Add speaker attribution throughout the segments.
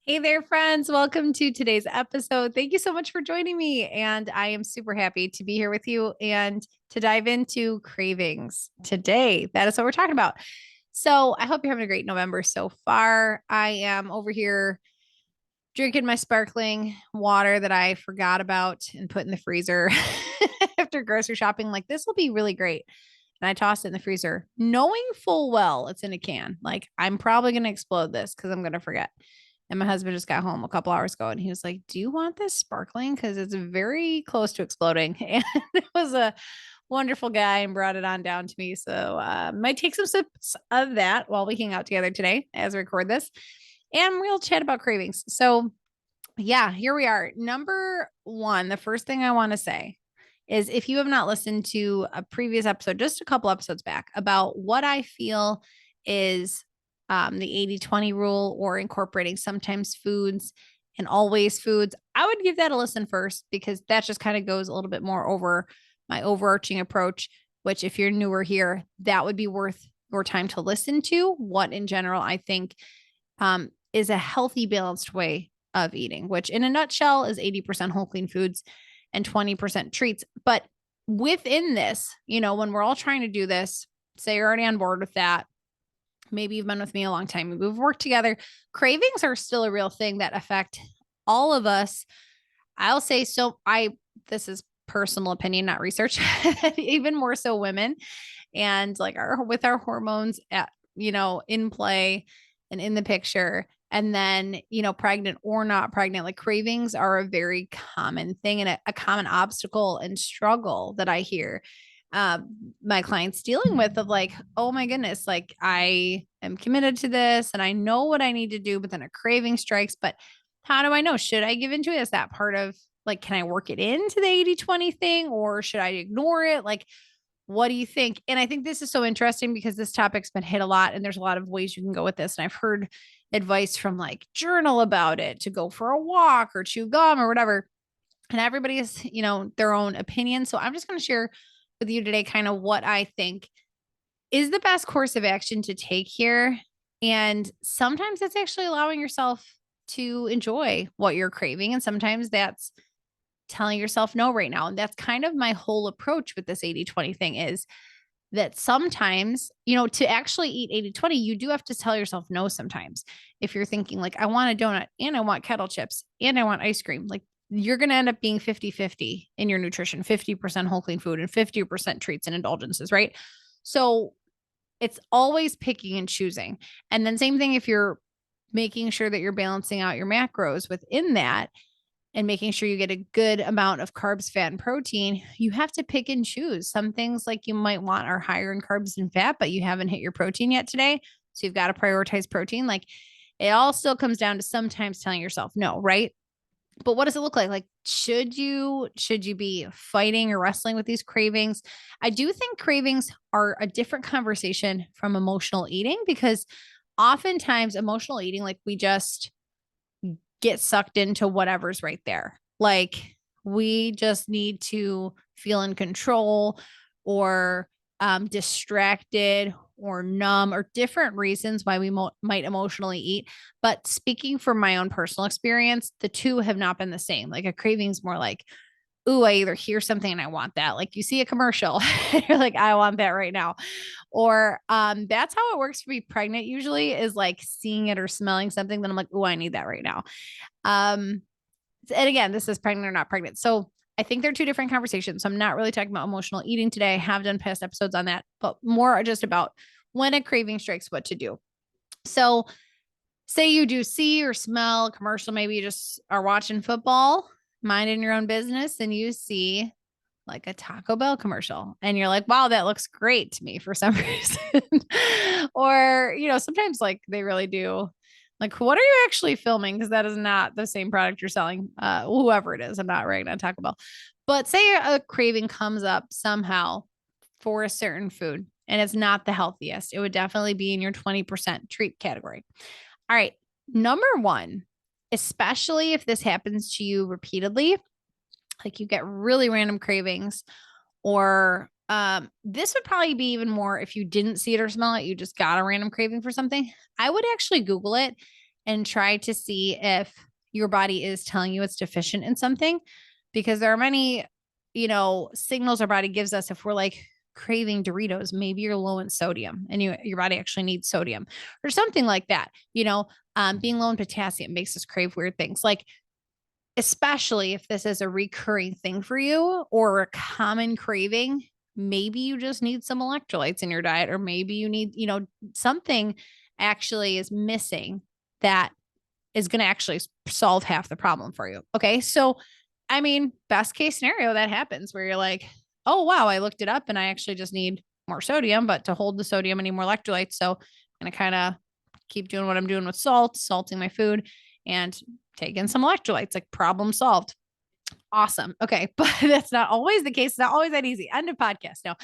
Speaker 1: Hey there, friends. Welcome to today's episode. Thank you so much for joining me. And I am super happy to be here with you and to dive into cravings today. That is what we're talking about. So I hope you're having a great November so far. I am over here drinking my sparkling water that I forgot about and put in the freezer after grocery shopping. Like, this will be really great. And I tossed it in the freezer, knowing full well it's in a can. Like, I'm probably going to explode this because I'm going to forget. And my husband just got home a couple hours ago and he was like, "Do you want this sparkling? Because it's very close to exploding." And it was a wonderful guy and brought it on down to me. So, might take some sips of that while we hang out together today as I record this. And we'll chat about cravings. So, yeah, here we are. Number one, the first thing I want to say is if you have not listened to a previous episode, just a couple episodes back, about what I feel is the 80-20 rule or incorporating sometimes foods and always foods, I would give that a listen first because that just kind of goes a little bit more over my overarching approach, which if you're newer here, that would be worth your time to listen to. What in general I think is a healthy, balanced way of eating, which in a nutshell is 80% whole clean foods and 20% treats. But within this, when we're all trying to do this, say you're already on board with that, maybe you've been with me a long time, we've worked together, cravings are still a real thing that affect all of us. I'll say, this is personal opinion, not research, even more so women. And like with our hormones in play and in the picture, and then, pregnant or not pregnant, like cravings are a very common thing and a common obstacle and struggle that I hear my clients dealing with of like, oh my goodness, like I am committed to this and I know what I need to do, but then a craving strikes. But how do I know? Should I give into it? Is that part of like, can I work it into the 80-20 thing or should I ignore it? Like, what do you think? And I think this is so interesting because this topic's been hit a lot and there's a lot of ways you can go with this. And I've heard advice from like journal about it, to go for a walk or chew gum or whatever. And everybody has, their own opinion. So I'm just going to share with you today kind of what I think is the best course of action to take here. And sometimes that's actually allowing yourself to enjoy what you're craving. And sometimes that's telling yourself no right now. And that's kind of my whole approach with this 80-20 thing is that sometimes, to actually eat 80-20, you do have to tell yourself no sometimes. If you're thinking like, I want a donut and I want kettle chips and I want ice cream, like you're going to end up being 50-50 in your nutrition, 50% whole clean food and 50% treats and indulgences, right? So it's always picking and choosing. And then same thing if you're making sure that you're balancing out your macros within that and making sure you get a good amount of carbs, fat, and protein, you have to pick and choose. Some things like you might want are higher in carbs and fat, but you haven't hit your protein yet today. So you've got to prioritize protein. Like it all still comes down to sometimes telling yourself no, right? But what does it look like? Like, should you be fighting or wrestling with these cravings? I do think cravings are a different conversation from emotional eating because oftentimes emotional eating, like we just get sucked into whatever's right there. Like we just need to feel in control or distracted or numb or different reasons why we might emotionally eat. But speaking from my own personal experience, the two have not been the same. Like a craving's more like, ooh, I either hear something and I want that. Like you see a commercial, you're like, I want that right now. Or that's how it works for me pregnant usually is like seeing it or smelling something. Then I'm like, ooh, I need that right now. And again, this is pregnant or not pregnant. So I think they're two different conversations. So I'm not really talking about emotional eating today. I have done past episodes on that, but more just about when a craving strikes, what to do. So say you do see or smell a commercial, maybe you just are watching football, minding your own business, and you see like a Taco Bell commercial and you're like, wow, that looks great to me for some reason. Or, sometimes like they really do. Like, what are you actually filming? Because that is not the same product you're selling, whoever it is. I'm not ragging on Taco Bell. But say a craving comes up somehow for a certain food and it's not the healthiest. It would definitely be in your 20% treat category. All right. Number one, especially if this happens to you repeatedly, like you get really random cravings, or this would probably be even more if you didn't see it or smell it, you just got a random craving for something. I would actually Google it and try to see if your body is telling you it's deficient in something, because there are many, signals our body gives us. If we're like craving Doritos, maybe you're low in sodium and your body actually needs sodium or something like that. Being low in potassium makes us crave weird things. Like, especially if this is a recurring thing for you or a common craving, maybe you just need some electrolytes in your diet, or maybe you need, something actually is missing that is going to actually solve half the problem for you. Okay. So, I mean, best case scenario, that happens where you're like, oh, wow, I looked it up and I actually just need more sodium, but to hold the sodium, I need more electrolytes. So I'm going to kind of keep doing what I'm doing with salting my food and taking some electrolytes, like problem solved. Awesome. Okay. But that's not always the case. It's not always that easy. End of podcast. No.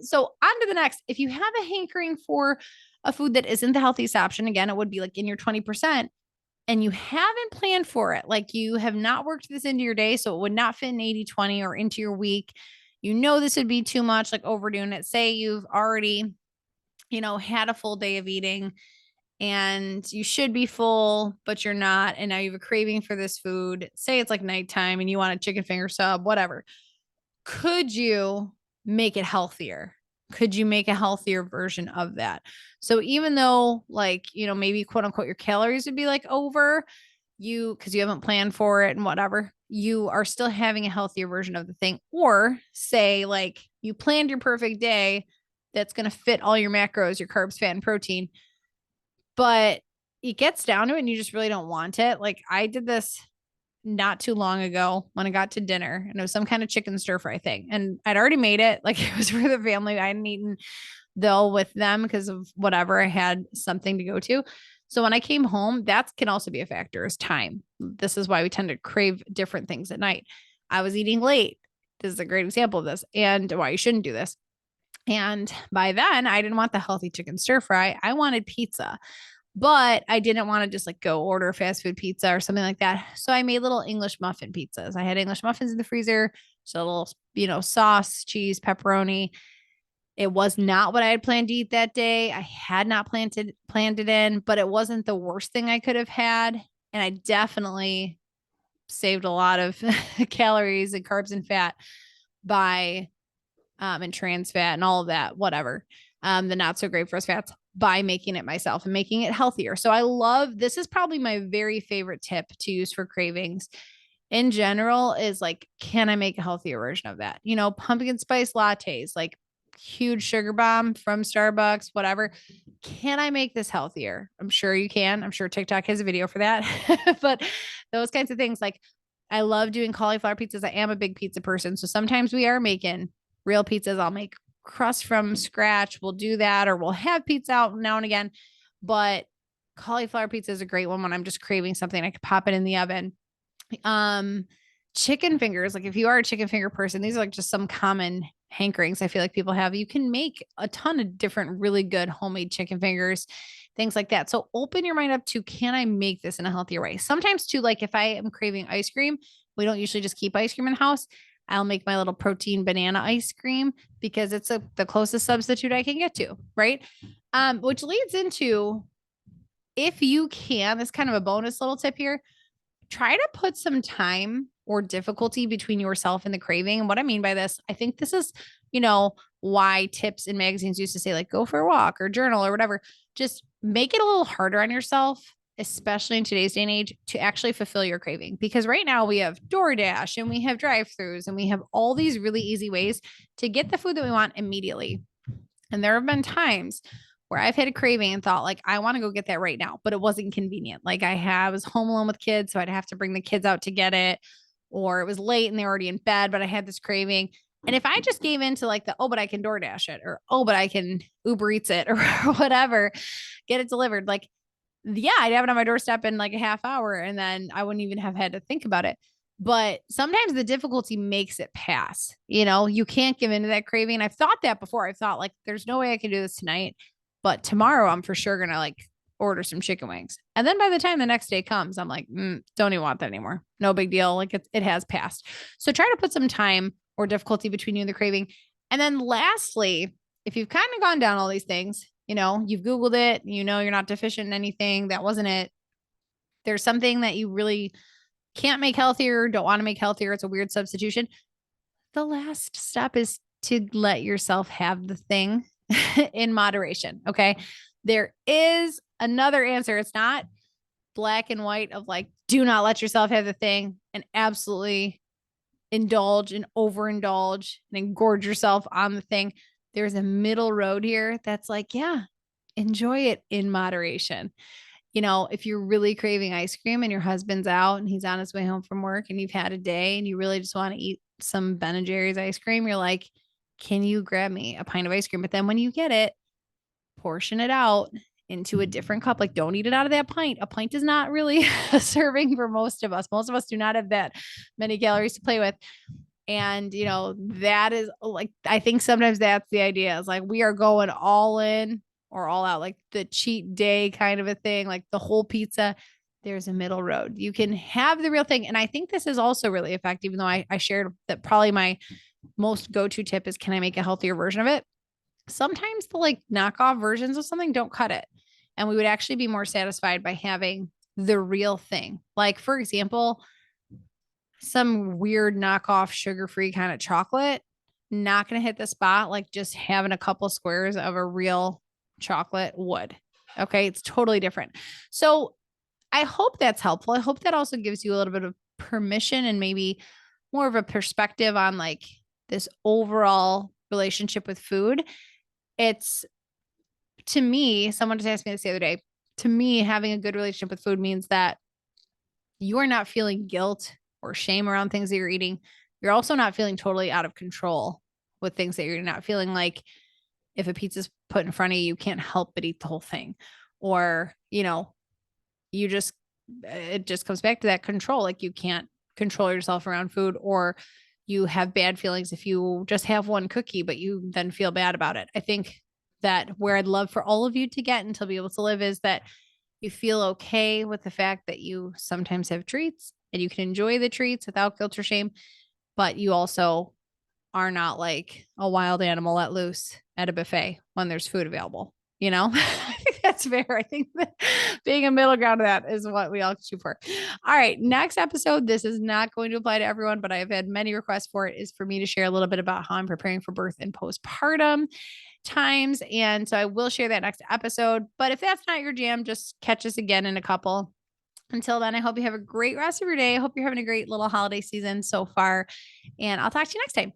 Speaker 1: So on to the next. If you have a hankering for a food that isn't the healthiest option, again, it would be like in your 20%, and you haven't planned for it, like you have not worked this into your day, so it would not fit in 80/20 or into your week. This would be too much, like overdoing it. Say you've already, had a full day of eating and you should be full, but you're not. And now you have a craving for this food. Say it's like nighttime and you want a chicken finger sub, whatever. Could you make it healthier? Could you make a healthier version of that? So even though, like, maybe quote unquote, your calories would be like over because you haven't planned for it and whatever, you are still having a healthier version of the thing. Or say like you planned your perfect day that's going to fit all your macros, your carbs, fat, and protein, but it gets down to it and you just really don't want it. Like I did this not too long ago when I got to dinner, and it was some kind of chicken stir fry thing. And I'd already made it. Like it was for the family. I hadn't eaten though with them because of whatever. I had something to go to. So when I came home, that can also be a factor, is time. This is why we tend to crave different things at night. I was eating late. This is a great example of this and why you shouldn't do this. And by then I didn't want the healthy chicken stir fry. I wanted pizza. But I didn't want to just like go order fast food pizza or something like that. So I made little English muffin pizzas. I had English muffins in the freezer, so a little, sauce, cheese, pepperoni. It was not what I had planned to eat that day. I had not planned it in, but it wasn't the worst thing I could have had. And I definitely saved a lot of calories and carbs and fat by and trans fat and all of that, whatever. The not so great for us fats, by making it myself and making it healthier. So I love, this is probably my very favorite tip to use for cravings in general, is like, can I make a healthier version of that? Pumpkin spice lattes, like huge sugar bomb from Starbucks, whatever. Can I make this healthier? I'm sure you can. I'm sure TikTok has a video for that. But those kinds of things, like I love doing cauliflower pizzas. I am a big pizza person. So sometimes we are making real pizzas. I'll make crust from scratch. We'll do that, or we'll have pizza out now and again. But cauliflower pizza is a great one when I'm just craving something. I could pop it in the oven. Chicken fingers, like if you are a chicken finger person, these are like just some common hankerings I feel like people have. You can make a ton of different really good homemade chicken fingers, things like that. So open your mind up to, can I make this in a healthier way? Sometimes too, like if I am craving ice cream, we don't usually just keep ice cream in the house. I'll make my little protein banana ice cream because it's the closest substitute I can get to, right? Which leads into, if you can, this kind of a bonus little tip here, try to put some time or difficulty between yourself and the craving. And what I mean by this, I think this is, why tips in magazines used to say like, go for a walk or journal or whatever. Just make it a little harder on yourself, especially in today's day and age, to actually fulfill your craving. Because right now we have DoorDash and we have drive-thrus and we have all these really easy ways to get the food that we want immediately. And there have been times where I've had a craving and thought like, I want to go get that right now, but it wasn't convenient. Like I was home alone with kids, so I'd have to bring the kids out to get it, or it was late and they were already in bed, but I had this craving. And if I just gave into like but I can DoorDash it, or, but I can Uber Eats it or whatever, get it delivered. Like, yeah, I'd have it on my doorstep in like a half hour and then I wouldn't even have had to think about it. But sometimes the difficulty makes it pass. You can't give into that craving. I've thought that before. I've thought like, there's no way I can do this tonight, but tomorrow I'm for sure going to like order some chicken wings. And then by the time the next day comes, I'm like, don't even want that anymore. No big deal. Like it has passed. So try to put some time or difficulty between you and the craving. And then lastly, if you've kind of gone down all these things, you've Googled it, you're not deficient in anything, that wasn't it, there's something that you really can't make healthier, don't want to make healthier, it's a weird substitution. The last step is to let yourself have the thing in moderation. Okay. There is another answer. It's not black and white of like, do not let yourself have the thing and absolutely indulge and overindulge and engorge yourself on the thing. There's a middle road here that's like, yeah, enjoy it in moderation. If you're really craving ice cream and your husband's out and he's on his way home from work and you've had a day and you really just want to eat some Ben& Jerry's ice cream, you're like, can you grab me a pint of ice cream? But then when you get it, portion it out into a different cup. Like, don't eat it out of that pint. A pint is not really a serving for most of us. Most of us do not have that many calories to play with. And, that is like, I think sometimes that's the idea. It's like, we are going all in or all out, like the cheat day kind of a thing, like the whole pizza. There's a middle road. You can have the real thing. And I think this is also really effective, even though I shared that probably my most go-to tip is, can I make a healthier version of it? Sometimes the like knockoff versions of something don't cut it. And we would actually be more satisfied by having the real thing. Like, for example, some weird knockoff sugar-free kind of chocolate, not going to hit the spot like just having a couple squares of a real chocolate would. Okay. It's totally different. So I hope that's helpful. I hope that also gives you a little bit of permission and maybe more of a perspective on like this overall relationship with food. It's, to me, someone just asked me this the other day. To me, having a good relationship with food means that you are not feeling guilt or shame around things that you're eating. You're also not feeling totally out of control with things that you're not feeling like if a pizza's put in front of you, you can't help but eat the whole thing. Or, you just, it just comes back to that control. Like, you can't control yourself around food, or you have bad feelings if you just have one cookie, but you then feel bad about it. I think that where I'd love for all of you to get and to be able to live is that you feel okay with the fact that you sometimes have treats and you can enjoy the treats without guilt or shame, but you also are not like a wild animal let loose at a buffet when there's food available. I think that's fair. I think that being a middle ground of that is what we all shoot for. All right. Next episode, this is not going to apply to everyone, but I've had many requests for it, is for me to share a little bit about how I'm preparing for birth and postpartum times. And so I will share that next episode. But if that's not your jam, just catch us again in a couple. Until then, I hope you have a great rest of your day. I hope you're having a great little holiday season so far. And I'll talk to you next time.